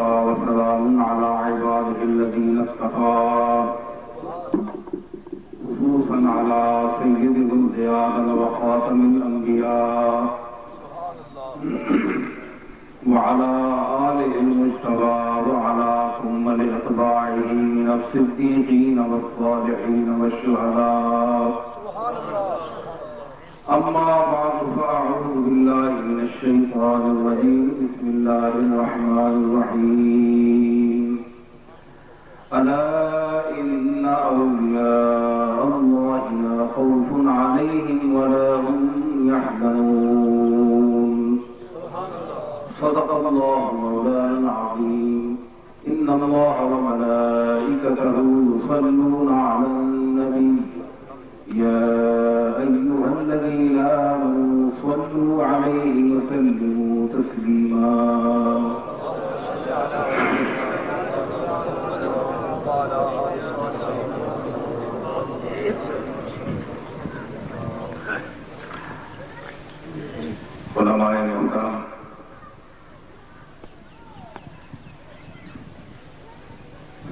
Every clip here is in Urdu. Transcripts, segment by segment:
وكفى وسلام على عباده الذين اصطفى خصوصا على سيد ولد آدم وخاتم الأنبياء وعلى آله المجتبى وعلى ثم لأتباعه من الصديقين والصالحين والشهداء. أما بعد فأعوذ بالله من الشيطان الرجيم. بسم الله الرحمن الرحيم. ألا إن أولياء الله لا خوف عليهم ولا هم يحزنون. صدق الله مولانا العظيم. إن الله وملائكته يصلون على النبي يا أيها الذين آمنوا صلوا عليه وسلموا تسليما. علماء محترم،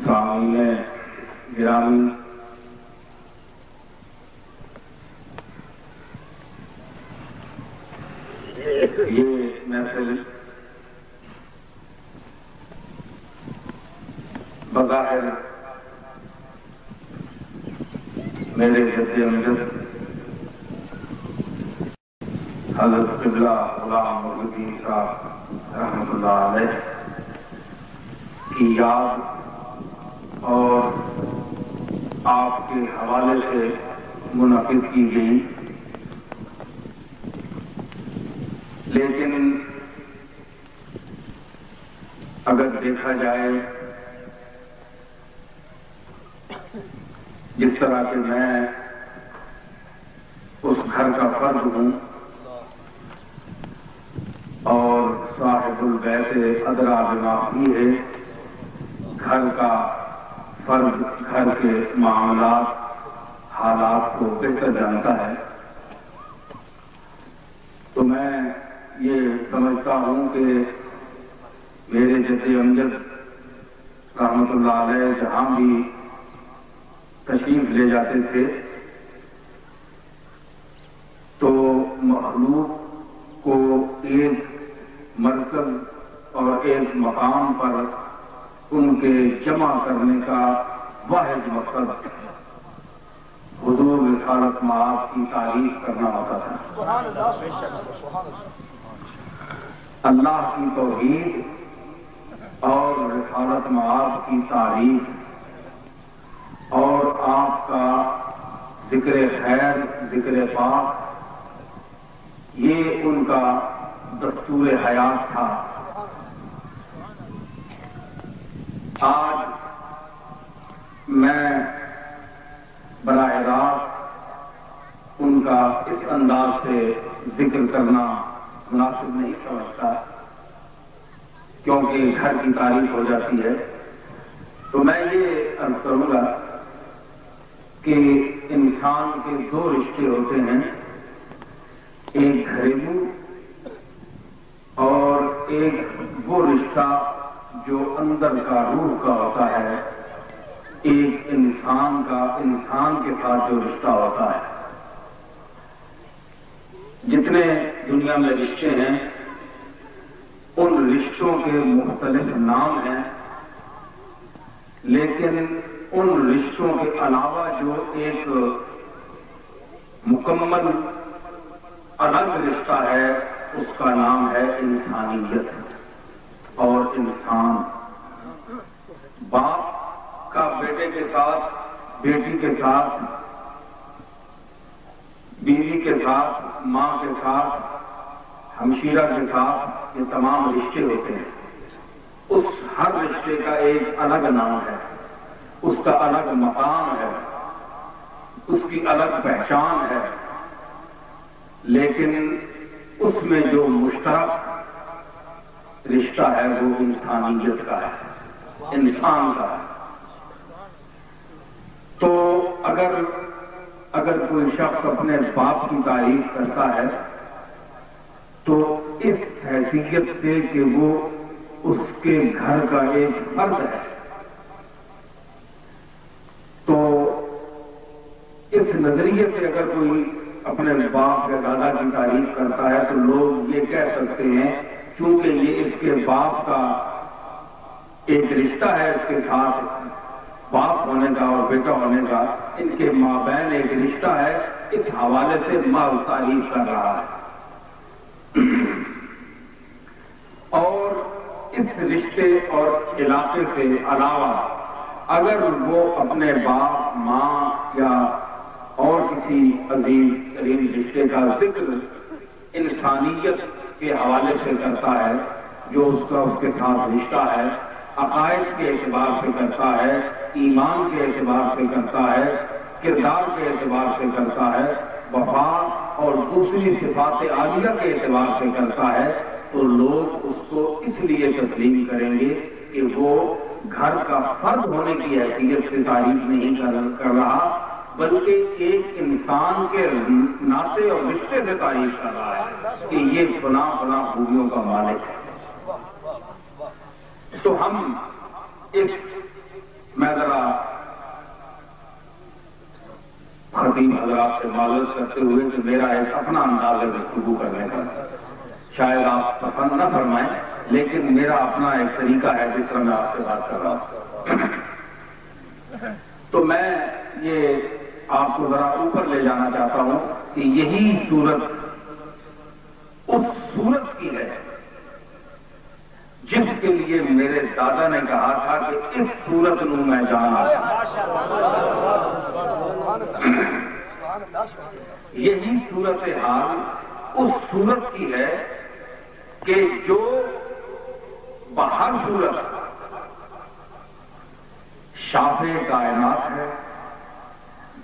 سامعین گرامی، یہ محفل بظاہر میرے جد امجد حضرت قبلہ غلام محی صاحب رحمۃ اللہ علیہ کی یاد اور آپ کے حوالے سے منعقد کی گئی، لیکن اگر دیکھا جائے جس طرح کہ میں اس گھر کا فرد ہوں اور صاحب البیت ادرا بما فیہ، گھر کا فرد گھر کے معاملات حالات کو بہتر جانتا ہے، تو میں یہ سمجھتا ہوں کہ میرے جد امجد رحمۃ اللہ علیہ جہاں بھی تشریف لے جاتے تھے تو مخلوق کو ایک مرکز اور ایک مقام پر ان کے جمع کرنے کا واحد مقصد حضور رسالت مآب کی تعریف کرنا ہوتا تھا، اللہ کی توحید اور رسالت مآب کی تعریف اور آپ کا ذکر خیر، ذکر پاک، یہ ان کا دستور حیات تھا۔ آج میں براہ راست ان کا اس انداز سے ذکر کرنا مناسب نہیں سمجھتا، کیونکہ گھر کی تعریف ہو جاتی ہے، تو میں یہ عرض کروں گا کہ انسان کے دو رشتے ہوتے ہیں، ایک گھریلو اور ایک وہ رشتہ جو اندر کا روح کا ہوتا ہے، ایک انسان کا انسان کے ساتھ جو رشتہ ہوتا ہے۔ جتنے دنیا میں رشتے ہیں ان رشتوں کے مختلف نام ہیں، لیکن ان رشتوں کے علاوہ جو ایک مکمل الگ رشتہ ہے اس کا نام ہے انسانیت اور انسان۔ باپ کا بیٹے کے ساتھ، بیٹی کے ساتھ، بیوی کے ساتھ، ماں کے ساتھ، ہمشیرہ کے ساتھ، یہ تمام رشتے ہوتے ہیں۔ اس ہر رشتے کا ایک الگ نام ہے، اس کا الگ مقام ہے، اس کی الگ پہچان ہے، لیکن اس میں جو مشترک رشتہ ہے وہ انسانیت کا ہے، انسان کا ہے۔ تو اگر کوئی شخص اپنے باپ کی تعریف کرتا ہے تو اس حیثیت سے کہ وہ اس کے گھر کا ایک فرد ہے۔ تو اس نظریے سے اگر کوئی اپنے باپ یا دادا کی تعریف کرتا ہے تو لوگ یہ کہہ سکتے ہیں چونکہ یہ اس کے باپ کا ایک رشتہ ہے، اس کے ساتھ باپ ہونے کا اور بیٹا ہونے کا، ان کے مابین ایک رشتہ ہے، اس حوالے سے ماں تعریف کر رہا ہے۔ اور اس رشتے اور علاقے سے علاوہ اگر وہ اپنے باپ، ماں یا اور کسی عظیم ترین رشتے کا ذکر انسانیت کے حوالے سے کرتا ہے، جو اس کے ساتھ رشتہ ہے، عقائد کے اعتبار سے کرتا ہے، ایمان کے اعتبار سے کرتا ہے، کردار کے اعتبار سے کرتا ہے، وفا اور دوسری صفات عالیہ کے اعتبار سے کرتا ہے، تو لوگ اس کو اس لیے تسلیم کریں گے کہ وہ گھر کا فرد ہونے کی حیثیت سے تعریف نہیں کر رہا، بلکہ ایک انسان کے ناطے اور رشتے سے تعریف کر رہا ہے کہ یہ فلاں فلاں خوبیوں کا مالک ہے۔ تو ہم اس میں ذرا خطیب حضرات سے معذرت کرتے ہوئے کہ میرا ایک اپنا انداز ہے گفتگو کرنے کا، شاید آپ پسند نہ فرمائیں، لیکن میرا اپنا ایک طریقہ ہے جس طرح میں آپ سے بات کر رہا ہوں۔ تو میں یہ آپ کو ذرا اوپر لے جانا چاہتا ہوں کہ یہی صورت اس صورت کی ہے جس کے لیے میرے دادا نے کہا تھا کہ اس صورت نو میں جانا۔ یہی صورتحال اس صورت کی ہے کہ جو بہر صورت شافع کائنات ہے،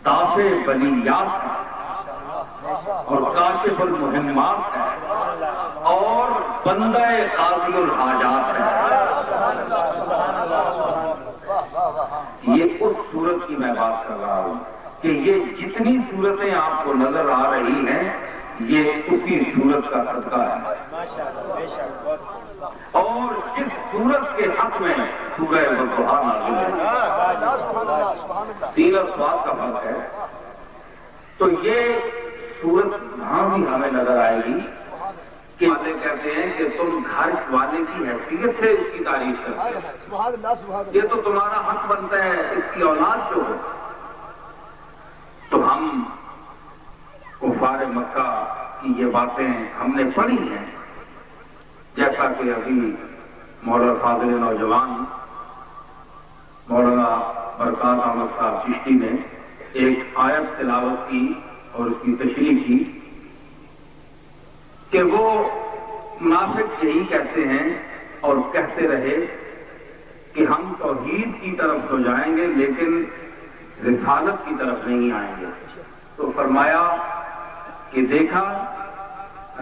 دافع بلیات ہے اور کاشف المہمات ہے اور بندہ قاضی الحاجات ہے، یہ اس صورت کی میں بات کر رہا ہوں کہ یہ جتنی صورتیں آپ کو نظر آ رہی ہیں یہ اسی صورت کا صدقہ ہے۔ اور جس صورت کے حق میں سورہ والضحیٰ نازل ہے، سین اور صاد کا فرق ہے، تو یہ صورت وہاں بھی ہمیں نظر آئے گی کہ والے کہتے ہیں کہ تم گھر والے کی حیثیت سے اس کی تعریف کرتے ہیں، یہ تو تمہارا حق بنتا ہے اس کی اولاد جو ہو۔ تو ہم کفار مکہ کی یہ باتیں ہم نے پڑھی ہیں، جیسا کہ ابھی مولانا فاضل نوجوان مولانا برکات احمد صاحب چشتی نے ایک آیت تلاوت کی اور اس کی تشریح کی کہ وہ منافق یہی کہتے ہیں اور کہتے رہے کہ ہم توحید کی طرف تو جائیں گے لیکن رسالت کی طرف نہیں آئیں گے۔ تو فرمایا کہ دیکھا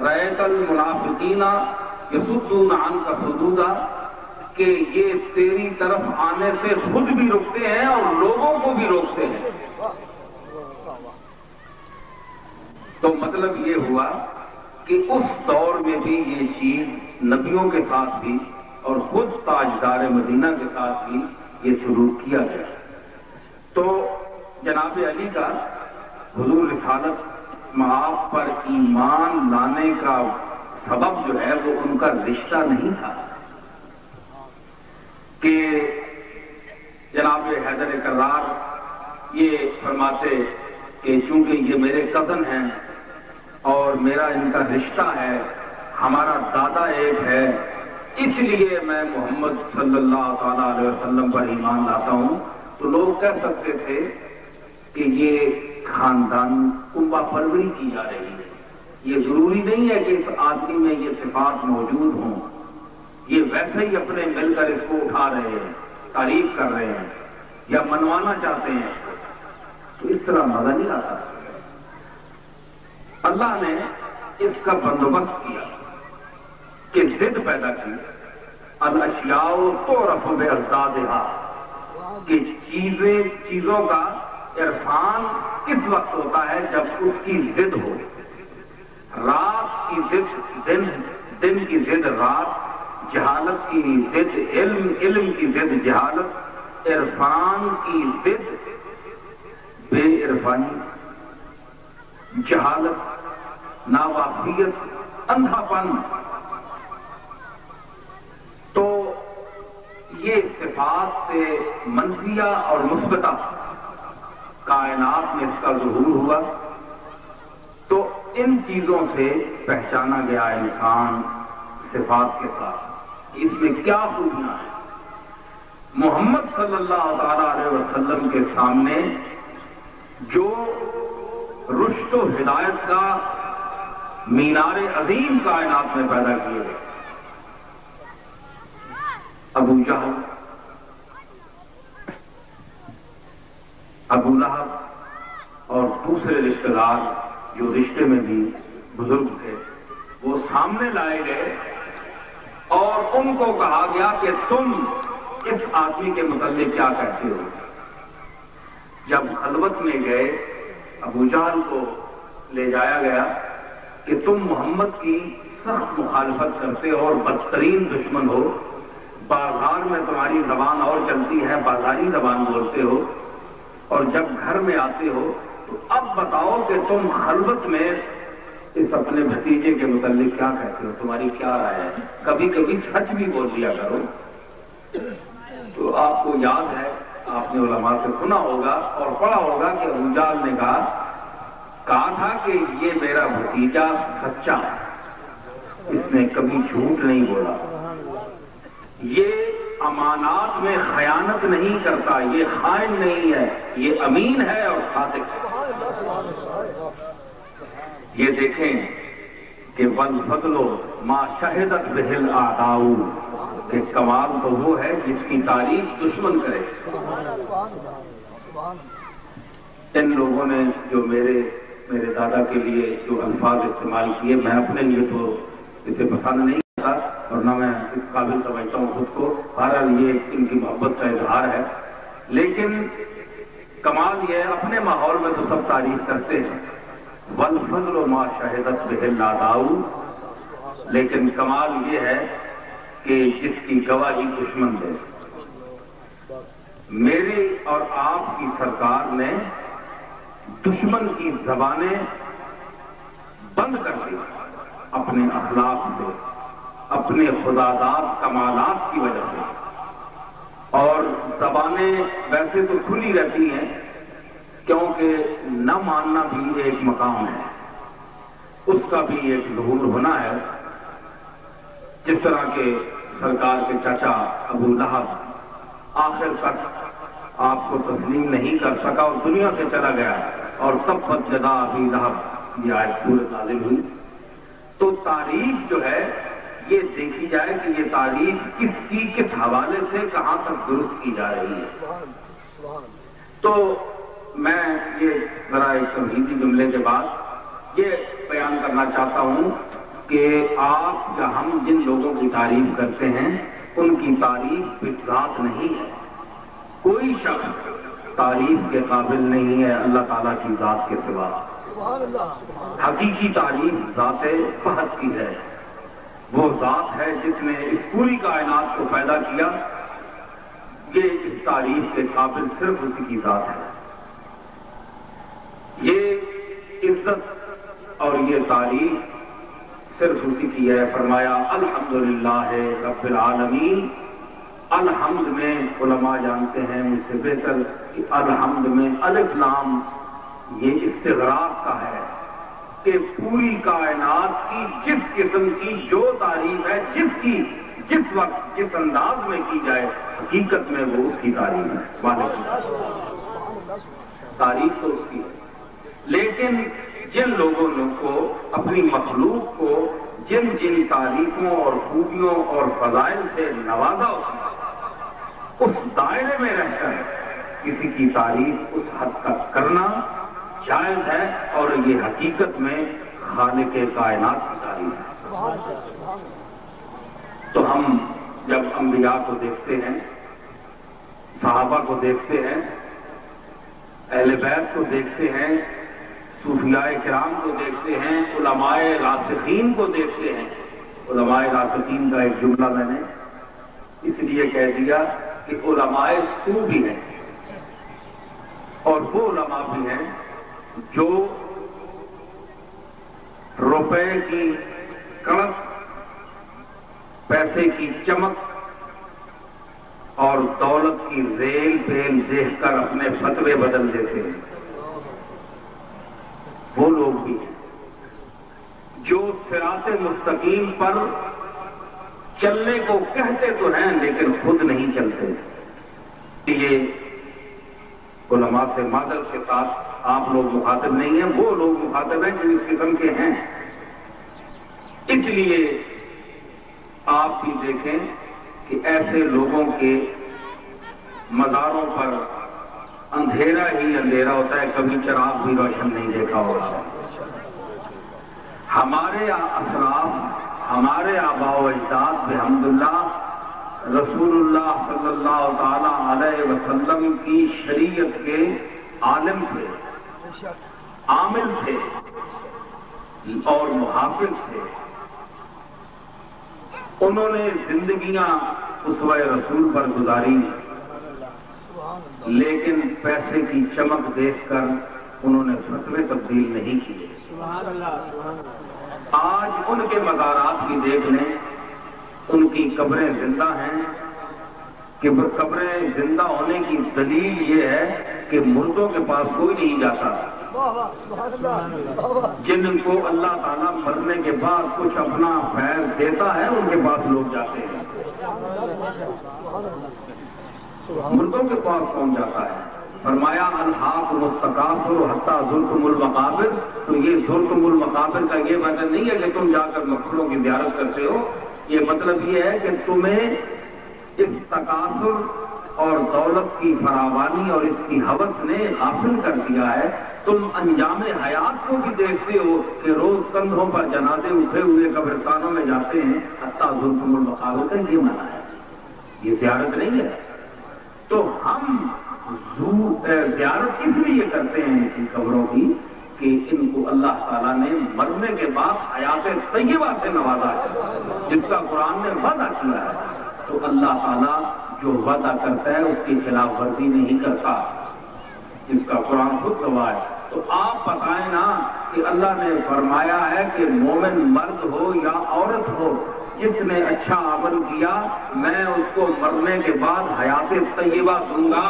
رأیت المنافقین یصدون عنک صدودا، کہ یہ تیری طرف آنے سے خود بھی روکتے ہیں اور لوگوں کو بھی روکتے ہیں۔ تو مطلب یہ ہوا کہ اس دور میں بھی یہ چیز نبیوں کے ساتھ بھی اور خود تاجدار مدینہ کے ساتھ بھی یہ شروع کیا گیا۔ تو جناب علی کا حضور رسالت معاف پر ایمان لانے کا سبب جو ہے وہ ان کا رشتہ نہیں تھا کہ جناب حیدر کرار یہ فرماتے کہ چونکہ یہ میرے کزن ہیں اور میرا ان کا رشتہ ہے، ہمارا دادا ایک ہے، اس لیے میں محمد صلی اللہ تعالی علیہ وسلم پر ایمان لاتا ہوں، تو لوگ کہہ سکتے تھے کہ یہ خاندان کنبہ پروری کی جا رہی ہے، یہ ضروری نہیں ہے کہ اس آدمی میں یہ صفات موجود ہوں، یہ ویسے ہی اپنے مل کر اس کو اٹھا رہے ہیں، تعریف کر رہے ہیں یا منوانا چاہتے ہیں، تو اس طرح مزہ نہیں آتا۔ اللہ نے اس کا بندوبست کیا کہ ضد پیدا کی، الاشیاء تعرف باضدادھا، کہ چیزوں کا عرفان کس وقت ہوتا ہے جب اس کی ضد ہو، رات کی ضد دن کی ضد رات، جہالت کی ضد علم، علم کی ضد جہالت، عرفان کی ضد بے عرفانی، جہالت، ناواقفیت، اندھا پن۔ تو یہ صفات سے منفیہ اور مثبتہ کائنات میں اس کا ظہور ہوا۔ تو ان چیزوں سے پہچانا گیا انسان صفات کے ساتھ، اس میں کیا خوبیاں ہیں۔ محمد صلی اللہ تعالی علیہ وسلم کے سامنے جو رشد و ہدایت کا مینار عظیم کائنات میں پیدا کیے گئے، ابو جہل، ابو لہب اور دوسرے رشتہ دار جو رشتے میں بھی بزرگ تھے، وہ سامنے لائے گئے اور ان کو کہا گیا کہ تم اس آدمی کے متعلق کیا کہتے ہو۔ جب خلوت میں گئے، ابو جہل کو لے جایا گیا کہ تم محمد کی سخت مخالفت کرتے ہو اور بدترین دشمن ہو، بازار میں تمہاری زبان اور چلتی ہے، بازاری زبان بولتے ہو، اور جب گھر میں آتے ہو تو اب بتاؤ کہ تم خلوت میں اس اپنے بھتیجے کے متعلق کیا کہتے ہو، تمہاری کیا رائے ہے۔ کبھی کبھی سچ بھی بول دیا کرو۔ تو آپ کو یاد ہے، آپ نے علماء سے سنا ہوگا اور پڑھا ہوگا کہ ابو جہل نے کہا تھا کہ یہ میرا بھتیجا سچا ہے، اس نے کبھی جھوٹ نہیں بولا، یہ امانات میں خیانت نہیں کرتا، یہ خائن نہیں ہے، یہ امین ہے اور صادق ہے۔ یہ دیکھیں کہ والفضل ما شہدت بہ الاعداء، کہ کمال تو وہ ہے جس کی تعریف دشمن کرے۔ ان لوگوں نے جو میرے دادا کے لیے جو الفاظ استعمال کیے، میں اپنے لیے تو اسے پسند نہیں کرتا اور نہ میں اس قابل سمجھتا ہوں خود کو، بہرحال یہ ان کی محبت کا اظہار ہے۔ لیکن کمال یہ ہے، اپنے ماحول میں تو سب تعریف کرتے ہیں، والفضل ما شہدت بہ الاعداء، لیکن کمال یہ ہے کہ جس کی گواہی دشمن دے۔ میری اور آپ کی سرکار نے دشمن کی زبانیں بند کر دی اپنے اخلاق سے، اپنے خداداد کمالات کی وجہ سے۔ اور زبانیں ویسے تو کھلی رہتی ہیں کیونکہ نہ ماننا بھی ایک مقام ہے، اس کا بھی ایک ظہور ہونا ہے۔ جس طرح کہ سرکار کے چچا ابو لہب آخر تک آپ کو تسلیم نہیں کر سکا اور دنیا سے چلا گیا، اور تبت یدا ابی لہب یہ آیت سورۃ نازل ہوئی۔ تو تعریف جو ہے یہ دیکھی جائے کہ یہ تعریف کس کی کس حوالے سے کہاں تک درست کی جا رہی ہے۔ تو میں یہ ذرا ایک تمہیدی جملے کے بعد یہ بیان کرنا چاہتا ہوں کہ آپ یا ہم جن لوگوں کی تعریف کرتے ہیں ان کی تعریف بذات نہیں ہے۔ کوئی شخص تعریف کے قابل نہیں ہے اللہ تعالیٰ کی ذات کے سوا۔ حقیقی تعریف ذات فحد کی ہے، وہ ذات ہے جس نے اس پوری کائنات کو پیدا کیا، یہ اس تعریف کے قابل صرف اسی کی ذات ہے۔ یہ عزت اور یہ تعریف صرف اسی کی ہے۔ فرمایا الحمدللہ رب العالمین۔ الحمد میں علماء جانتے ہیں مجھ سے بہتر کہ الحمد میں الف لام یہ استغراق کا ہے کہ پوری کائنات کی جس قسم کی جو تعریف ہے، جس وقت جس انداز میں کی جائے، حقیقت میں وہ اس کی تعریف ہے، تعریف تو اس کی ہے۔ لیکن جن لوگوں کو اپنی مخلوق کو جن تعریفوں اور خوبیوں اور فضائل سے نوازا اس دائرے میں رہ کر کسی کی تعریف اس حد تک کرنا جائز ہے، اور یہ حقیقت میں خالق کائنات کی تعریف ہے۔ تو ہم جب انبیاء کو دیکھتے ہیں، صحابہ کو دیکھتے ہیں، اہل بیت کو دیکھتے ہیں، صوفیاء کرام کو دیکھتے ہیں، علماء راسخین کو دیکھتے ہیں، علماء راسخین کا ایک جملہ میں نے اس لیے کہہ دیا کہ علماء سو بھی ہیں اور وہ علماء بھی ہیں جو روپے کی کڑک، پیسے کی چمک اور دولت کی ریل پیل دیکھ کر اپنے فتوے بدل دیتے ہیں۔ وہ لوگ بھی ہیں جو صراط مستقیم پر چلنے کو کہتے تو ہیں لیکن خود نہیں چلتے۔ یہ علماء سے معذر کے ساتھ آپ لوگ مخاطب نہیں ہیں، وہ لوگ مخاطب ہیں جو اس قسم کے ہیں۔ اس لیے آپ بھی دیکھیں کہ ایسے لوگوں کے مزاروں پر اندھیرا ہی اندھیرا ہوتا ہے، کبھی چراغ بھی روشن نہیں دیکھا ہوگا۔ ہمارے اسلاف، ہمارے آباء و اجداد بحمداللہ رسول اللہ صلی اللہ تعالی علیہ وسلم کی شریعت کے عالم تھے، عامل تھے اور محافظ تھے۔ انہوں نے زندگیاں اسوہ رسول پر گزاری، لیکن پیسے کی چمک دیکھ کر انہوں نے فتوے تبدیل نہیں کیے۔ آج ان کے مزارات کی دیکھ لیں، ان کی قبریں زندہ ہیں کہ قبریں زندہ ہونے کی دلیل یہ ہے کہ مردوں کے پاس کوئی نہیں جاتا۔ جن کو اللہ تعالیٰ مرنے کے بعد کچھ اپنا فیض دیتا ہے ان کے پاس لوگ جاتے ہیں، مردوں کے پاس کون جاتا ہے؟ فرمایا الحاکم التکاثر حتی زرتم المقابر۔ تو یہ زرتم المقابر کا یہ مطلب نہیں ہے کہ تم جا کر مقبروں کی زیارت کرتے ہو، یہ مطلب یہ ہے کہ تمہیں اس تکاثر اور دولت کی فراوانی اور اس کی ہوس نے غافل کر دیا ہے۔ تم انجام حیات کو بھی دیکھتے ہو کہ روز کندھوں پر جنازے اٹھے ہوئے قبرستانوں میں جاتے ہیں، حتی زرتم المقابر کا یہ معنی ہے، یہ زیارت نہیں ہے۔ تو ہم زیارت اس لیے کرتے ہیں ان کی قبروں کی کہ ان کو اللہ تعالیٰ نے مرنے کے بعد حیات طیبہ سے نوازا ہے، جس کا قرآن نے وعدہ کیا ہے۔ تو اللہ تعالیٰ جو وعدہ کرتا ہے اس کی خلاف ورزی نہیں کرتا، جس کا قرآن خود گواہ ہے۔ تو آپ بتائیں نا کہ اللہ نے فرمایا ہے کہ مومن مرد ہو یا عورت ہو، جس نے اچھا عمل کیا میں اس کو مرنے کے بعد حیات طیبہ دوں گا۔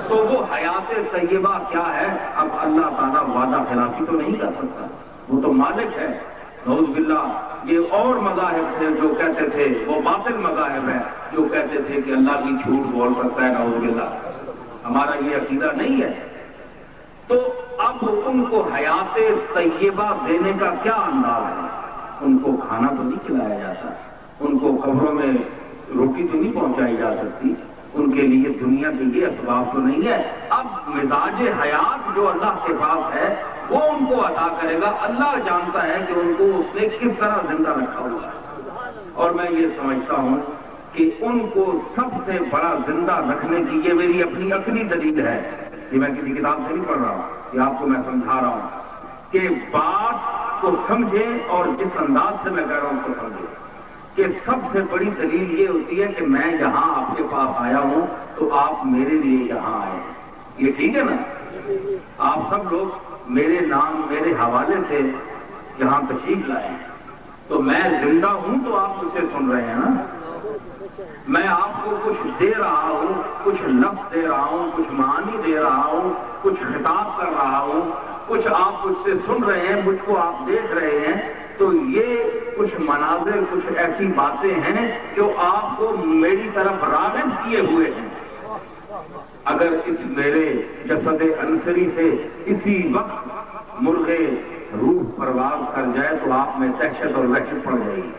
تو وہ حیات طیبہ کیا ہے؟ اب اللہ تعالیٰ وعدہ خلافی تو نہیں کر سکتا، وہ تو مالک ہے۔ نعوذ باللہ یہ اور مذاہب تھے جو کہتے تھے، وہ باطل مذاہب ہے جو کہتے تھے کہ اللہ بھی جھوٹ بول سکتا ہے، نعوذ باللہ۔ ہمارا یہ عقیدہ نہیں ہے۔ تو اب ان کو حیات طیبہ دینے کا کیا انداز ہے؟ ان کو کھانا تو نہیں کھلایا جاتا، ان کو قبروں میں روٹی تو نہیں پہنچائی جا سکتی، ان کے لیے دنیا کے یہ اسباب تو نہیں ہے۔ اب مزاج حیات جو اللہ کے پاس ہے وہ ان کو عطا کرے گا۔ اللہ جانتا ہے کہ ان کو اس نے کس طرح زندہ رکھا ہوا ہے، اور میں یہ سمجھتا ہوں کہ ان کو سب سے بڑا زندہ رکھنے کی یہ میری اپنی عقلی دلیل ہے، یہ میں کسی کتاب سے نہیں پڑھ رہا ہوں، یہ آپ کو میں سمجھا رہا ہوں کہ بات کو سمجھیں اور جس انداز سے میں کہہ رہا ہوں اس کو سمجھیں کہ سب سے بڑی دلیل یہ ہوتی ہے کہ میں یہاں آپ کے پاس آیا ہوں تو آپ میرے لیے یہاں آئے ہیں، یہ ٹھیک ہے نا؟ آپ سب لوگ میرے نام میرے حوالے سے یہاں تشریف لائے ہیں، تو میں زندہ ہوں تو آپ مجھ سے سن رہے ہیں نا؟ میں آپ کو کچھ دے رہا ہوں، کچھ لفظ دے رہا ہوں، کچھ معانی دے رہا ہوں، کچھ خطاب کر رہا ہوں، کچھ آپ مجھ سے سن رہے ہیں، مجھ کو آپ دیکھ رہے ہیں۔ تو یہ کچھ مناظر، کچھ ایسی باتیں ہیں جو آپ کو میری طرف راغب کیے ہوئے ہیں۔ اگر اس میرے جسد عنصری سے اسی وقت مرغ روح پرواز کر جائے تو آپ میں دہشت اور وحشت پڑ جائے گی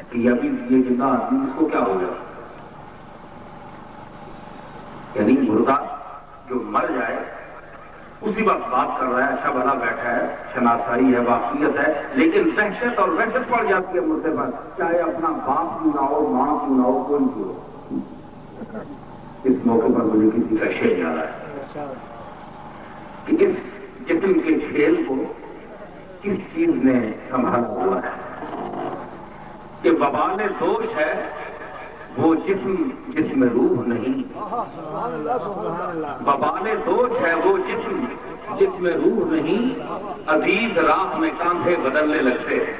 کہ ابھی یہ زندہ آدمی اس کو کیا ہو گیا؟ یعنی مردہ جو مر جائے اسی وقت بات کر رہا ہے، اچھا بھلا بیٹھا ہے، شناسائی ہے، واقعیت ہے، لیکن دہشت اور وحشت پڑ جاتی ہے مردے پر، چاہے اپنا باپ کیوں نہ ہو، ماں کیوں نہ ہو، کوئی کیوں ہو۔ اس موقع پر مجھے کسی کا شعر یاد آیا کہ اس جسم کے کھیل کو کس چیز نے سنبھالا ہوا ہے؟ کہ وبال دوش ہے وہ جسم جس میں روح نہیں، وبال دوش ہے وہ جسم جس میں روح نہیں، عزیز رات میں کاندھے بدلنے لگتے ہیں۔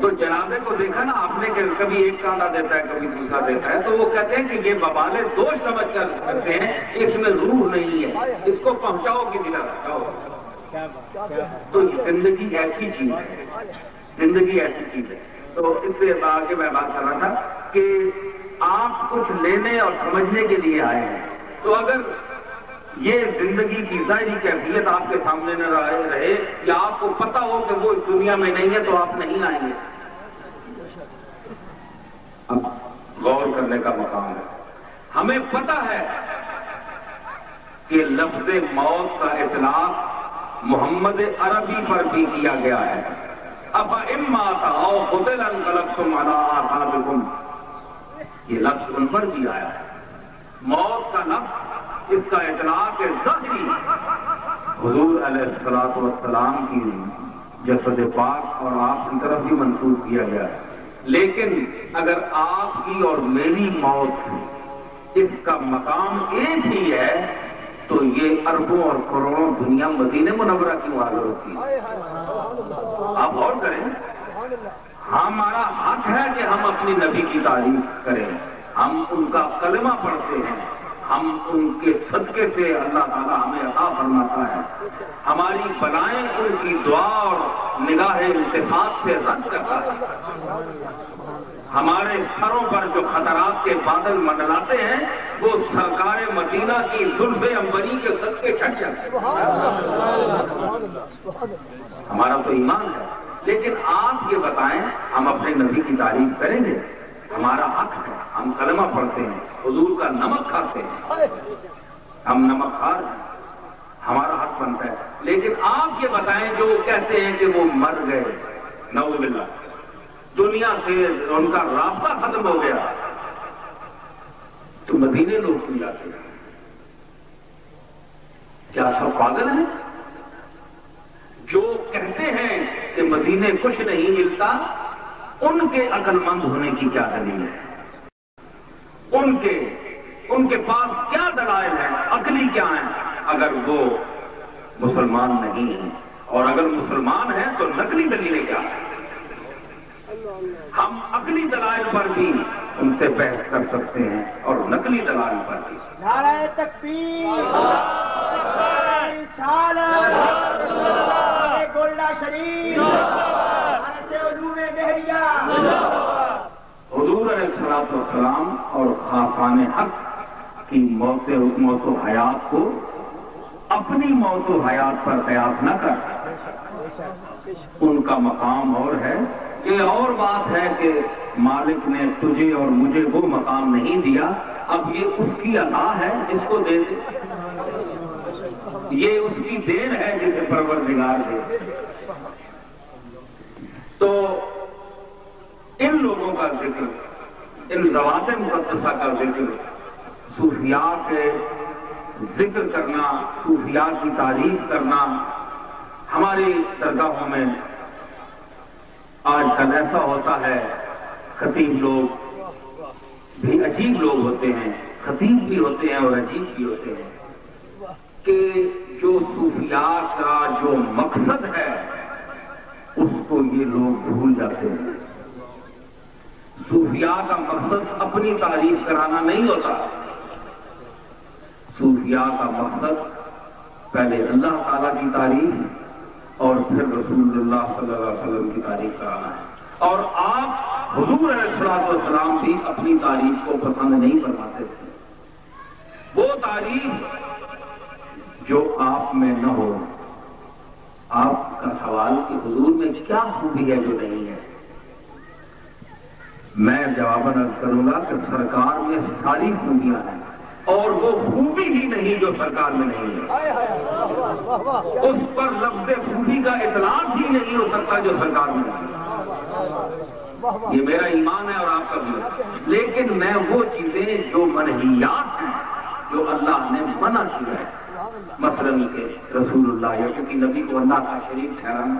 تو جنازے کو دیکھا نا آپ نے کہ کبھی ایک کاندھا دیتا ہے کبھی دوسرا دیتا ہے، تو وہ کہتے ہیں کہ یہ وبال دوش سمجھ کر کرتے ہیں، اس میں روح نہیں ہے، اس کو پہنچاؤ کسی طرح پہنچاؤ۔ تو زندگی ایسی چیز ہے، زندگی ایسی چیز ہے۔ تو اس سے آگے میں بات کر رہا تھا کہ آپ کچھ لینے اور سمجھنے کے لیے آئے ہیں، تو اگر یہ زندگی کی ظاہری کیفیت آپ کے سامنے نہ رہے یا آپ کو پتا ہو کہ وہ اس دنیا میں نہیں ہے تو آپ نہیں آئیں گے۔ اب غور کرنے کا مقام ہے، ہمیں پتا ہے کہ لفظ موت کا اطلاق محمد عربی پر بھی کیا گیا ہے۔ اب امات او قتل انقلبتم علی اعقابکم، یہ لفظ ان پر بھی آیا ہے۔ موت کا لفظ، اس کا اطلاق ظاہری حضور علیہ الصلوۃ والسلام کی جسد پاک اور آپ کی طرف بھی منسوب کیا گیا ہے، لیکن اگر آپ کی اور میری موت اس کا مقام ایک ہی ہے تو یہ اربوں اور کروڑوں دنیا مدینہ منورہ کی حاضر ہوتی ہے۔ آپ غور کریں، ہمارا حق ہے کہ ہم اپنی نبی کی تعریف کریں، ہم ان کا کلمہ پڑھتے ہیں، ہم ان کے صدقے سے اللہ تعالیٰ ہمیں عطا فرماتا ہے، ہماری بلائیں ان کی دعا اور نگاہ التفات سے رد کرتا ہے، ہمارے سروں پر جو خطرات کے بادل منڈلاتے ہیں وہ سرکار مدینہ کی زلف عنبری کے صدقے چھٹ جاتے ہیں۔ ہمارا تو ایمان ہے، لیکن آپ یہ بتائیں ہم اپنے نبی کی تعریف کریں گے؟ ہمارا حق ہے، ہم کلمہ پڑھتے ہیں، حضور کا نمک کھاتے ہیں، ہم نمک کھا رہے ہیں، ہمارا حق بنتا ہے، لیکن آپ یہ بتائیں جو کہتے ہیں کہ وہ مر گئے، نعوذ باللہ، دنیا سے ان کا رابطہ ختم ہو گیا، تو مدینے لوگ کیوں جاتے ہیں؟ کیا سب پاگل ہیں؟ جو کہتے ہیں کہ مدینے کچھ نہیں ملتا، ان کے عقل مند ہونے کی کیا دلیل ہے؟ ان کے پاس کیا دلائل ہیں، عقلی کیا ہیں، اگر وہ مسلمان نہیں ہیں؟ اور اگر مسلمان ہیں تو نقلی دلیلیں کیا ہیں؟ ہم عقلی دلائل پر بھی ان سے بحث کر سکتے ہیں اور نقلی دلائل پر بھی۔ نعرہ تکبیر، رسالت، گولڈا شریف، علوم بحریہ۔ حضور علیہ الصلوۃ والسلام اور خاقان حق کی موت و حیات کو اپنی موت و حیات پر قیاس نہ کر، ان کا مقام اور ہے۔ یہ اور بات ہے کہ مالک نے تجھے اور مجھے وہ مقام نہیں دیا، اب یہ اس کی عطا ہے جس کو دے دے، یہ اس کی دین ہے جسے پروردگار دے۔ تو ان لوگوں کا ذکر، ان ذوات مقدسہ کا ذکر، صوفیاء کے ذکر کرنا، صوفیاء کی تعریف کرنا، ہماری درگاہوں میں آج کل ایسا ہوتا ہے، خطیب لوگ بھی عجیب لوگ ہوتے ہیں، خطیب بھی ہوتے ہیں اور عجیب بھی ہوتے ہیں، کہ جو صوفیاء کا جو مقصد ہے اس کو یہ لوگ بھول جاتے ہیں۔ صوفیاء کا مقصد اپنی تعریف کرانا نہیں ہوتا، صوفیاء کا مقصد پہلے اللہ تعالیٰ کی تعریف اور پھر رسول اللہ صلی اللہ علیہ وسلم کی تعریف کرانا ہے۔ اور آپ حضور علیہ الصلوۃ والسلام بھی اپنی تعریف کو پسند نہیں فرماتے تھے، وہ تعریف جو آپ میں نہ ہو۔ آپ کا سوال کہ حضور میں کیا خوبی ہے جو نہیں ہے، میں جواباً عرض کروں گا کہ سرکار میں ساری خوبیاں ہیں، اور وہ خوبی ہی نہیں جو سرکار میں نہیں ہے، اس پر لفظ خوبی کا اطلاق ہی نہیں ہو سکتا جو سرکار میں نہیں ہے۔ یہ میرا ایمان ہے اور آپ کا بھی ہے، لیکن میں وہ چیزیں جو منہیات ہیں، جو اللہ نے منع کیا ہے، مثلاً کہ رسول اللہ یا کسی نبی کو اللہ کا شریک ٹھہرانا،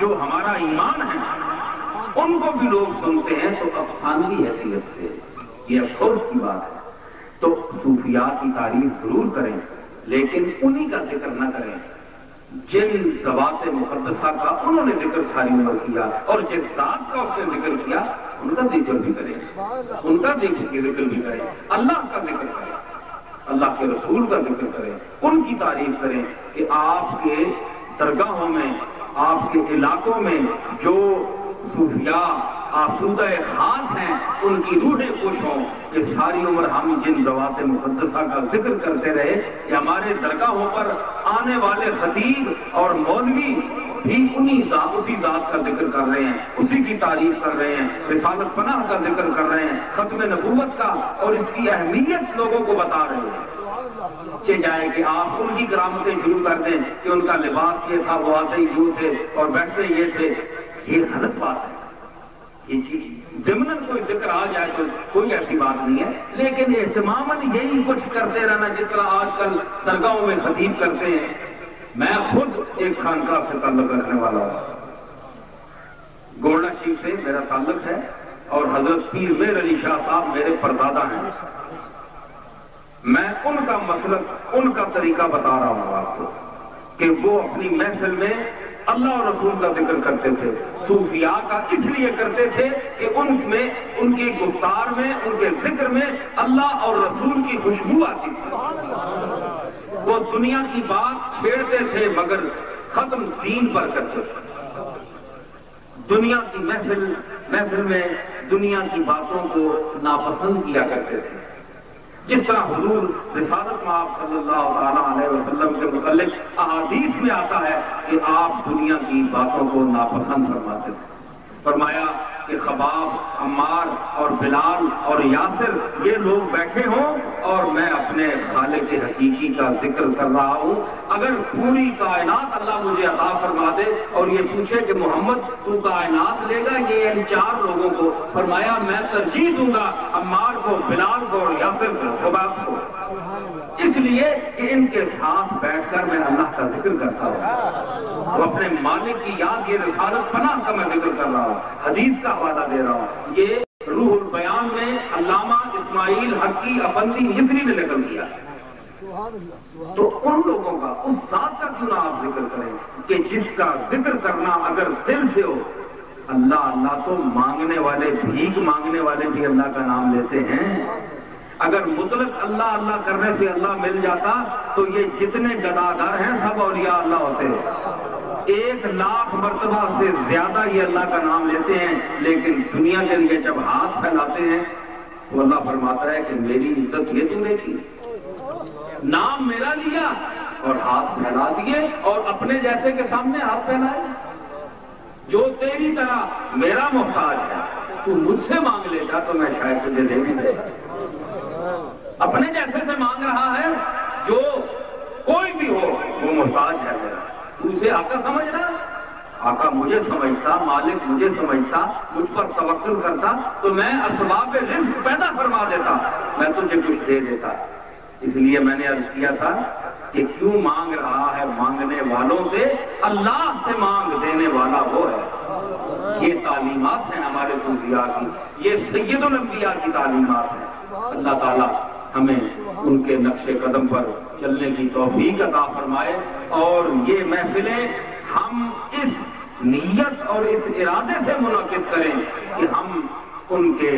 جو ہمارا ایمان ہے ان کو بھی لوگ سنتے ہیں تو افسانوی حیثیت سے، یہ افسوس کی بات ہے۔ تو صوفیاء کی تعریف ضرور کریں لیکن انہی کا ذکر نہ کریں جن ذوات مقدسہ کا انہوں نے ذکر ساری عمر کیا، اور جس ذات کا اس نے ذکر کیا ان کا ذکر بھی کریں، ان کا ذکر بھی کریں، اللہ کا ذکر کریں، اللہ کے رسول کا ذکر کریں، ان کی تعریف کریں کہ آپ کے درگاہوں میں، آپ کے علاقوں میں جو صوفیاء آسودہ خاص ہیں ان کی روحیں خوش ہوں کہ ساری عمر ہم جن ذوات مقدسہ کا ذکر کرتے رہے کہ ہمارے درگاہوں پر آنے والے خطیب اور مولوی بھی اسی ذات کا ذکر کر رہے ہیں، اسی کی تعریف کر رہے ہیں، رسالت پناہ کا ذکر کر رہے ہیں، ختم نبوت کا اور اس کی اہمیت لوگوں کو بتا رہے ہیں۔ چے جائے کہ آپ ان کی کرامتیں شروع کر دیں کہ ان کا لباس یہ تھا، وہ آتے ہی یوں تھے اور بیٹھتے یہ تھے، یہ غلط بات ہے۔ یہ چیز ضمن کوئی ذکر آ جائے تو کوئی ایسی بات نہیں ہے، لیکن اہتماماً یہی کچھ کرتے رہنا جس طرح آج کل درگاہوں میں خطیب کرتے ہیں۔ میں خود ایک خانقاہ سے تعلق رکھنے والا ہوں، گولڈا شریف سے میرا تعلق ہے، اور حضرت پیر میر علی شاہ صاحب میرے پردادا ہیں۔ میں ان کا مسلک، ان کا طریقہ بتا رہا ہوں آپ کو کہ وہ اپنی محفل میں اللہ اور رسول کا ذکر کرتے تھے۔ صوفیاء کا اس لیے کرتے تھے کہ ان میں، ان کی گفتار میں، ان کے ذکر میں اللہ اور رسول کی خوشبو آتی تھی۔ وہ دنیا کی بات چھیڑتے تھے مگر ختم دین پر کرتے تھے۔ دنیا کی محفل میں دنیا کی باتوں کو ناپسند کیا کرتے تھے، جس طرح حضور رسالت میں آپ صلی اللہ تعالیٰ علیہ وسلم کے متعلق احادیث میں آتا ہے کہ آپ دنیا کی باتوں کو ناپسند فرماتے تھے۔ فرمایا کہ خباب، عمار اور بلال اور یاسر یہ لوگ بیٹھے ہوں اور میں اپنے خالق حقیقی کا ذکر کر رہا ہوں، اگر پوری کائنات اللہ مجھے عطا فرما دے اور یہ پوچھے کہ محمد تو کائنات لے گا یہ ان چار لوگوں کو، فرمایا میں ترجیح دوں گا عمار کو، بلال کو اور یاسر کو، خباب کو، اس لیے کہ ان کے ساتھ بیٹھ کر میں اللہ کا ذکر کرتا ہوں، وہ اپنے مالک کی یاد، یہ رسالت پناہ کا میں ذکر کر رہا ہوں، حدیث کا حوالہ دے رہا ہوں۔ یہ روح البیان میں علامہ اسماعیل حقی افندی مصری نے نقل کیا۔ تو ان لوگوں کا، اس ذات کا کیوں نہ آپ ذکر کریں کہ جس کا ذکر کرنا اگر دل سے ہو، اللہ تو مانگنے والے، بھیک مانگنے والے بھی اللہ کا نام لیتے ہیں۔ اگر مطلق اللہ کرنے سے اللہ مل جاتا تو یہ جتنے گداگر ہیں سب اولیاء اللہ ہوتے ہیں، 1,00,000 مرتبہ سے زیادہ یہ اللہ کا نام لیتے ہیں، لیکن دنیا کے لیے جب ہاتھ پھیلاتے ہیں تو اللہ فرماتا ہے کہ میری عزت یہ تم نے کی، نام میرا لیا اور ہاتھ پھیلا دیے اور اپنے جیسے کے سامنے ہاتھ پھیلائے، جو تیری طرح میرا محتاج ہے تو مجھ سے مانگ لیتا تو میں شاید تجھے دے بھی دے۔ اپنے جیسے سے مانگ رہا ہے، جو کوئی بھی ہو وہ محتاج ہے میرا، تو اسے آقا سمجھنا، آقا مجھے سمجھتا، مالک مجھے سمجھتا، مجھ پر توکل کرتا تو میں اسباب رزق پیدا فرما دیتا، میں تجھے کچھ دے دیتا۔ اس لیے میں نے عرض کیا تھا کہ کیوں مانگ رہا ہے مانگنے والوں سے، اللہ سے مانگ دینے والا وہ ہے۔ یہ تعلیمات ہیں ہمارے صوفیاء کی، یہ سید الانبیاء کی تعلیمات ہیں۔ اللہ تعالیٰ ہمیں ان کے نقش قدم پر چلنے کی توفیق عطا فرمائے، اور یہ محفلیں ہم اس نیت اور اس ارادے سے منعقد کریں کہ ہم ان کے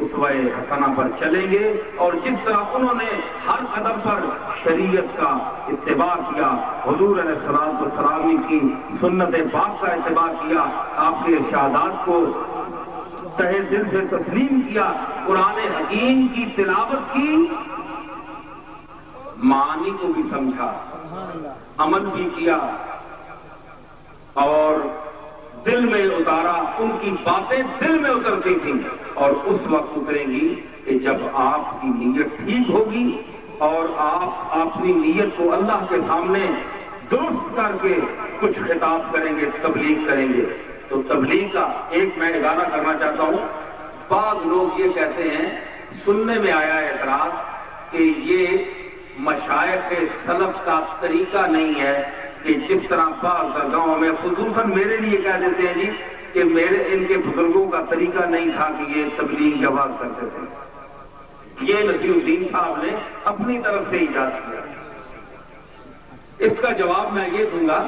اسوہ حسنہ پر چلیں گے، اور جس طرح انہوں نے ہر قدم پر شریعت کا اتباع کیا، حضور علیہ الصلوۃ والسلام کی سنت پاک کا اتباع کیا، آپ کے ارشادات کو تہہ دل سے تسلیم کیا، قرآن حکیم کی تلاوت کی، معانی کو بھی سمجھا، عمل بھی کیا اور دل میں اتارا، ان کی باتیں دل میں اترتی تھیں اور اس وقت اتریں گی کہ جب آپ کی نیت ٹھیک ہوگی اور آپ اپنی نیت کو اللہ کے سامنے درست کر کے کچھ خطاب کریں گے، تبلیغ کریں گے۔ تو تبلیغ کا ایک میں اضافہ کرنا چاہتا ہوں، بعض لوگ یہ کہتے ہیں، سننے میں آیا ہے اعتراض کہ یہ مشائخ سلف کا طریقہ نہیں ہے کہ جس طرح بعض درگاہوں میں خصوصاً میرے لیے کہہ دیتے ہیں جی کہ ان کے بزرگوں کا طریقہ نہیں تھا کہ یہ تبلیغ کی آواز کرتے تھے، یہ نصیر الدین صاحب نے اپنی طرف سے ایجاد کیا۔ اس کا جواب میں یہ دوں گا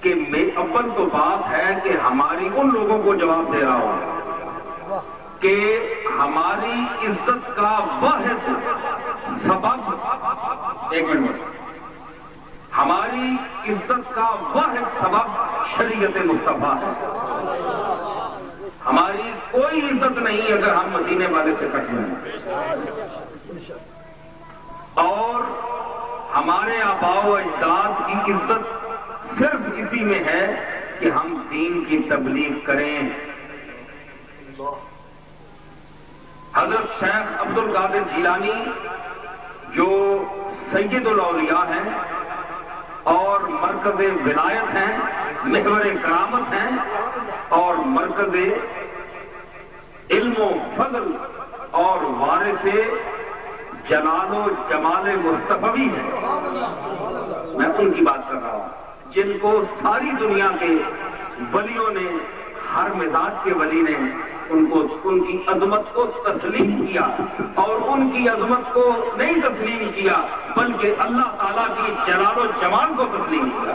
کہ اول تو بات ہے کہ ہماری ان لوگوں کو جواب دے رہا ہوں کہ ہماری عزت کا واحد سبب، ایک منٹ، ہماری عزت کا واحد سبب شریعت مصطفیٰ ہے۔ ہماری کوئی عزت نہیں اگر ہم مدینے والے سے کٹ جائیں، اور ہمارے آباء و اجداد کی عزت صرف اسی میں ہے کہ ہم دین کی تبلیغ کریں۔ حضرت شیخ عبد القادر جیلانی جو سید الاولیاء ہیں اور مرکز ولایت ہیں، محور کرامت ہیں اور مرکز علم و فضل اور وارث جلال و جمال مصطفی ہیں، میں ان کی بات کر رہا ہوں جن کو ساری دنیا کے ولیوں نے، ہر مزاج کے ولی نے ان کی عظمت کو تسلیم کیا، اور ان کی عظمت کو نہیں تسلیم کیا بلکہ اللہ تعالیٰ کی جلال و جمال کو تسلیم کیا،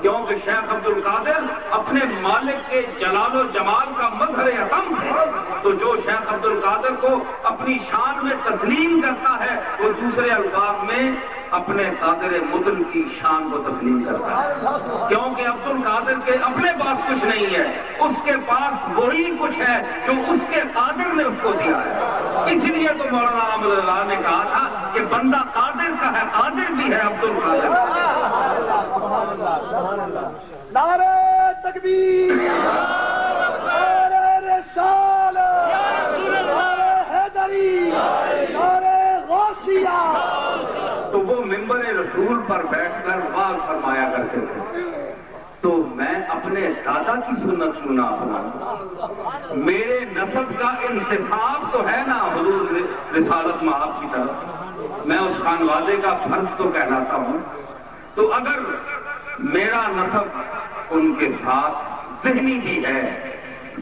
کیونکہ شیخ عبد القادر اپنے مالک کے جلال و جمال کا مظہر اعظم ہے۔ تو جو شیخ عبد القادر کو اپنی شان میں تسلیم کرتا ہے وہ دوسرے الفاظ میں اپنے قادر مطلق کی شان کو تسلیم کرتا ہے، کیونکہ عبد القادر کے اپنے پاس کچھ نہیں ہے، اس کے پاس وہی کچھ ہے جو اس کے قادر نے اس کو دیا ہے۔ اس لیے تو مولانا احمد اللہ نے کہا تھا کہ بندہ قادر کا ہے، قادر بھی ہے عبد القادر۔ نعرہ تکبیر، نعرہ رسالت، نعرہ حیدری، نعرہ غوثیہ۔ تو وہ ممبر رسول پر بیٹھ کر واز فرمایا کرتے تھے، تو میں اپنے دادا کی سنت کیوں نہ اپناؤں؟ میرے نسب کا انتصاب تو ہے نا حضور رسالت مآب کی طرف، میں اس خانوادے کا فرض تو کہلاتا ہوں۔ تو اگر میرا نسب ان کے ساتھ ذہنی بھی ہے،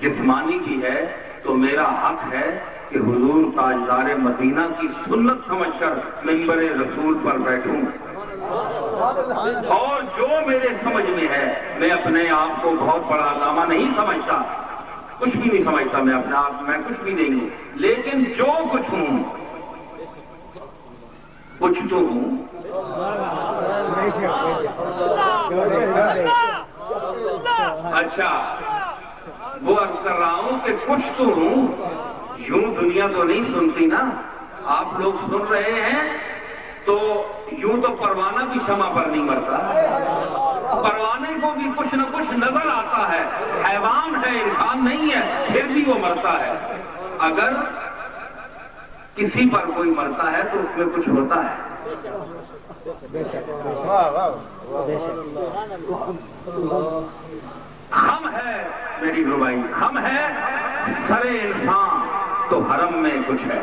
جسمانی بھی ہے، تو میرا حق ہے کہ حضور تاجدار مدینہ کی سنت سمجھ کر ممبر رسول پر بیٹھوں، اور جو میرے سمجھ میں ہے، میں اپنے آپ کو بہت بڑا علامہ نہیں سمجھتا، کچھ بھی نہیں سمجھتا، میں اپنے آپ میں کچھ بھی نہیں ہوں، لیکن جو کچھ ہوں کچھ تو ہوں۔ اچھا، وہ عرض کر رہا ہوں کہ کچھ تو ہوں، یوں دنیا تو نہیں سنتی نا، آپ لوگ سن رہے ہیں تو یوں تو پروانہ بھی شمع پر نہیں مرتا، پروانے کو بھی کچھ نہ کچھ نظر آتا ہے، حیوان ہے، انسان نہیں ہے، پھر بھی وہ مرتا ہے۔ اگر کسی پر کوئی مرتا ہے تو اس میں کچھ ہوتا ہے۔ ہم ہے میری بھائی، ہم ہے سرے انسان تو حرم میں کچھ ہے،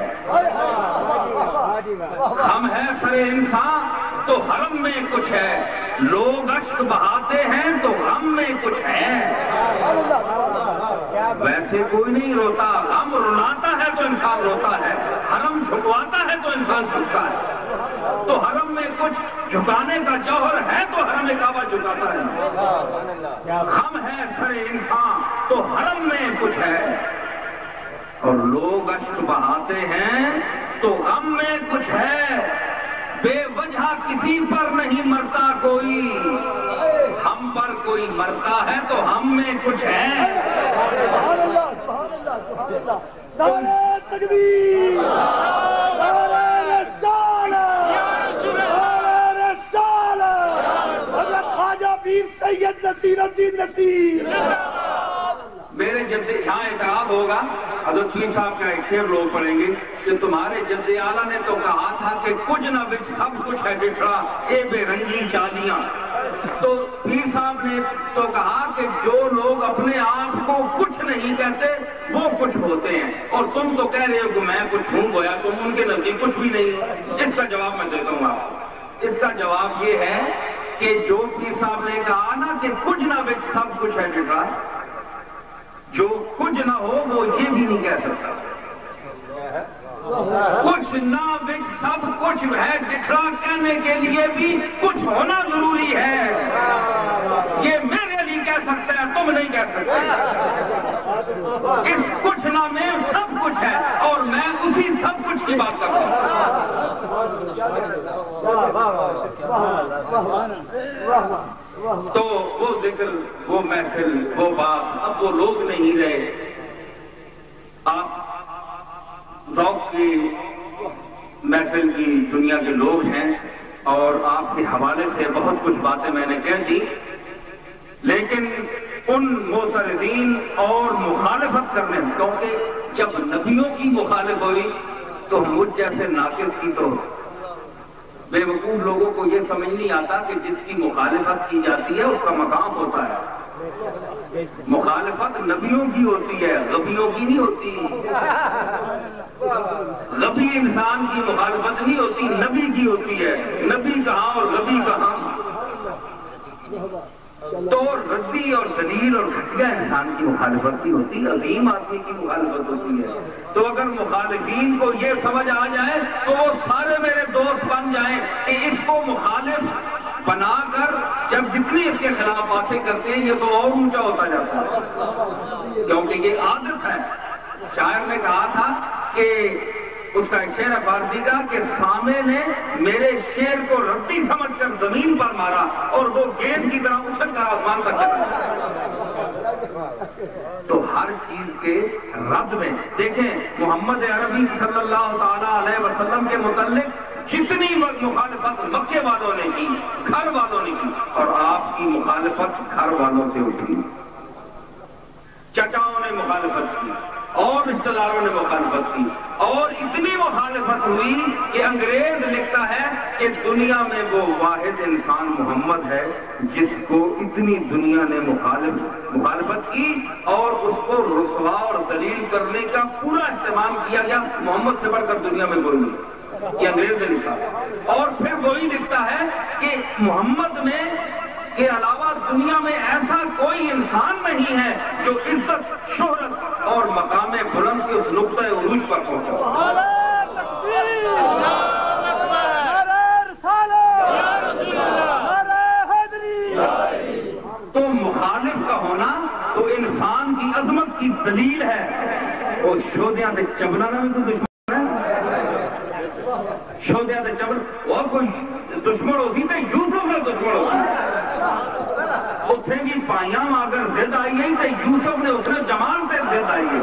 ہم ہے سرے انسان تو حرم میں کچھ ہے، لوگ اشک بہاتے ہیں تو غم میں کچھ ہے۔ ویسے کوئی نہیں روتا، غم رلاتا ہے تو انسان روتا ہے، حرم جھکواتا ہے تو انسان جھکتا ہے، تو حرم میں کچھ جھکانے کا جوہر ہے تو حرم کعبہ جھکاتا ہے۔ ہم ہے سرے انسان تو حرم میں کچھ ہے، اور لوگ اشک بہاتے ہیں تو غم میں کچھ ہے، بے وجہ کسی پر نہیں مرتا کوئی، ہم پر کوئی مرتا ہے تو ہم میں کچھ ہے۔ نعرہ تکبیر، نعرہ رسالت، نعرہ رسالت، حضرت خواجہ پیر سید نصیر الدین نصیر۔ میرے جد یہاں اعتراض ہوگا، حضرت پیر صاحب کا ایک شعر لوگ پڑھیں گے کہ تمہارے جد اعلیٰ نے تو کہا تھا کہ کچھ نہ بچ سب کچھ ہے بچھڑا اے بے رنگی چالیاں، تو پیر صاحب نے تو کہا کہ جو لوگ اپنے آپ کو کچھ نہیں کہتے وہ کچھ ہوتے ہیں، اور تم تو کہہ رہے ہو کہ میں کچھ ہوں، گویا تم ان کے نزدیک کچھ بھی نہیں۔ اس کا جواب میں دیتا ہوں آپ کو، اس کا جواب یہ ہے کہ جو پیر صاحب نے کہا نا کہ کچھ نہ بچ سب کچھ ہے بیٹا، جو کچھ نہ ہو وہ یہ بھی نہیں کہہ سکتا. کچھ نہ بچ سب کچھ ہے دکھلا کہنے کے لیے بھی کچھ ہونا ضروری ہے. یہ میرے لیے کہہ سکتا ہے، تم نہیں کہہ سکتے. اس کچھ نہ میں سب کچھ ہے اور میں اسی سب کچھ کی بات کرتا ہوں. تو وہ ذکر، وہ محفل، وہ بات اب وہ لوگ نہیں رہے. آپ ذوق کی محفل کی دنیا کے لوگ ہیں اور آپ کے حوالے سے بہت کچھ باتیں میں نے کہہ دی، لیکن ان معترضین اور مخالفت کرنے، کیونکہ جب نبیوں کی مخالف ہوئی تو مجھ جیسے ناقص کی تو بے وقوف لوگوں کو یہ سمجھ نہیں آتا کہ جس کی مخالفت کی جاتی ہے اس کا مقام ہوتا ہے. مخالفت نبیوں کی ہوتی ہے، غبیوں کی نہیں ہوتی. غبی انسان کی مخالفت نہیں ہوتی، نبی کی ہوتی ہے. نبی کہاں اور غبی کہاں؟ تو ردی اور دلیل اور گھٹیا انسان کی مخالفت نہیں ہوتی، عظیم آدمی کی مخالفت ہوتی ہے. تو اگر مخالفین کو یہ سمجھ آ جائے تو وہ سارے میرے دوست بن جائیں کہ اس کو مخالف بنا کر جب جتنی اس کے خلاف باتیں کرتے ہیں یہ تو اور اونچا ہوتا جاتا ہے، کیونکہ یہ عادت ہے. شاعر نے کہا تھا کہ اس کا شعر ہے فارسی کا کہ سامع نے میرے شعر کو ردی سمجھ کر زمین پر مارا اور وہ گیند کی طرح اچھل کر آسمان پر چلا. تو ہر چیز کے رد میں دیکھیں محمد عربی صلی اللہ تعالی علیہ وسلم کے متعلق جتنی مخالفت مکے والوں نے کی، گھر والوں نے کی، اور آپ کی مخالفت گھر والوں سے اٹھی. چچاؤں نے مخالفت کی اور رشتہ داروں نے مخالفت کی، اور اتنی مخالفت ہوئی کہ انگریز لکھتا ہے کہ دنیا میں وہ واحد انسان محمد ہے جس کو اتنی دنیا نے مخالفت کی اور اس کو رسوا اور ذلیل کرنے کا پورا اہتمام کیا گیا. محمد سے بڑھ کر دنیا میں کوئی نہیں، یہ انگریز نے لکھا. اور پھر وہی لکھتا ہے کہ محمد میں کے علاوہ دنیا میں ایسا کوئی انسان نہیں ہے جو عزت، شہرت اور مقام بلند کے اس نقطۂ عروج پر پہنچا. تو مخالف کا ہونا تو انسان کی عظمت کی دلیل ہے. اور شودیاں دے چبلا نہ بھی تو دشمن ہے، شودیاں دے چبل اور کوئی دشمن ہوتی تو یوسف کا دشمن ہوتی. اتنے بھی پائیاں اگر زد آئی ہے تو یوسف نے اس نے جمال سے زد آئی ہے.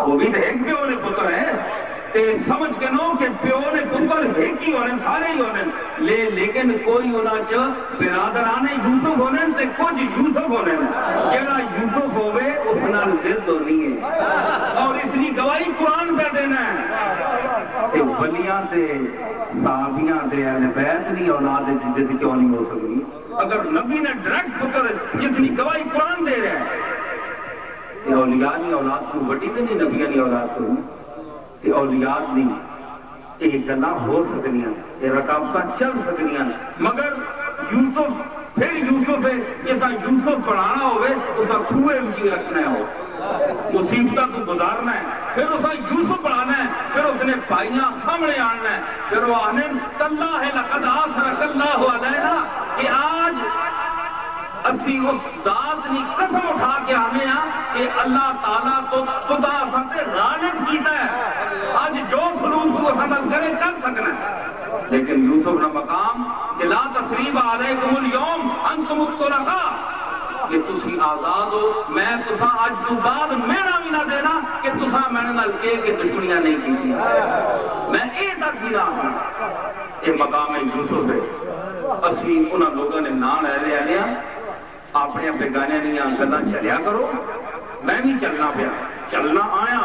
وہ بھی تو ایک پیو نے پتر ہے تے سمجھ کے نو کہ پیو نے پتر ایک ہی ہونے، سارے ہی ہونے، لیکن کوئی ہونا چاہ برادرانے یوسف ہونے تے کچھ یوسف ہونے، جڑا یوسف ہوئے اس نال زد ہونی ہے. اور اس لیے گواہی قرآن پہ دینا ہے. ولیاں تے صحابیاں تے اہل بیت نہیں اولاد جدید کیوں نہیں ہو سکتی؟ اگر نبی نے ڈائریکٹ پتر جس کی گواہی قرآن دے رہا ہے، یہ اولیاء نہیں اولاد کو بڑی تو نہیں، نبیاں نہیں اولاد کو، یہ اولیاء نہیں. یہ گلا ہو سکتی ہیں، یہ رکاوٹیں چل سکتی ہیں، مگر یوسف پھر یوسف ہے جیسا یوسف پڑھانا ہوئے اسا کھوئے اونچی رکھنا ہو، مصیبتہ کو گزارنا ہے، پھر اسا یوسف پڑھانا ہے، پھر اس نے بھائیاں سامنے آنا ہے، پھر وہ آنے تاللہ لقد آثرک اللہ علینا کہ آج اسی اس ذات نے قسم اٹھا کے آنے کہ اللہ تعالیٰ تو خدا ساتھ غالب کیتا ہے، آج جو سلوک کو حمل کرے کر سکنا ہے. لیکن یوسف نے مقام کہ لا تثریب علیکم اليوم انتم الطلقاء کہ تسی آزاد ہو، میں تسا آج تو بعد میرا بھی نہ دینا کہ تسا میں نے نل کے دشمنیاں نہیں کی. میں اے تک بھی نہ یہ مقام یوسف ہے. اسی انہوں لوگوں نے نام لے لیا اپنے بیگانے دیا گلا چلیا کرو، میں بھی چلنا پیا، چلنا آیا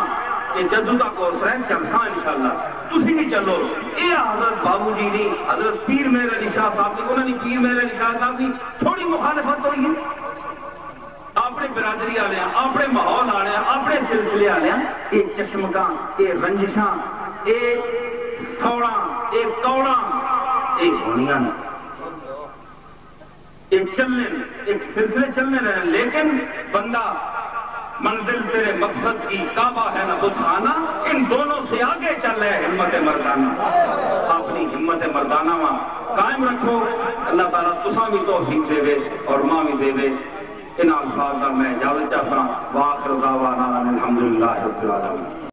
کہ جدو تک ہو سر چلتا انشاءاللہ تسی بھی چلو. یہ حضرت بابو جی نے حضرت پیر مہر علی شاہ صاحب نے، انہوں نے پیر مہر علی شاہ صاحب کی تھوڑی مخالفت ہوئی ہے اپنے برادری والے، اپنے ماحول والے، اپنے سلسلے والے. یہ چشمکاں، یہ رنجشاں، یہ سوڑاں، یہ کوڑاں، یہ ہونیاں ایک سلسلے چلنے رہے، لیکن بندہ منزل تیرے مقصد کی کعبہ ہے نہ بتخانہ، ان دونوں سے آگے چل رہے ہمت مردانہ. اپنی ہمت مردانہ قائم رکھو. اللہ تعالیٰ تساں بھی توفیق دے وے اور ماں بھی دے وے. ان الفاظ کا میں اجازت چاہتا ہوں. وآخر دعوانا الحمدللہ رب العالمین.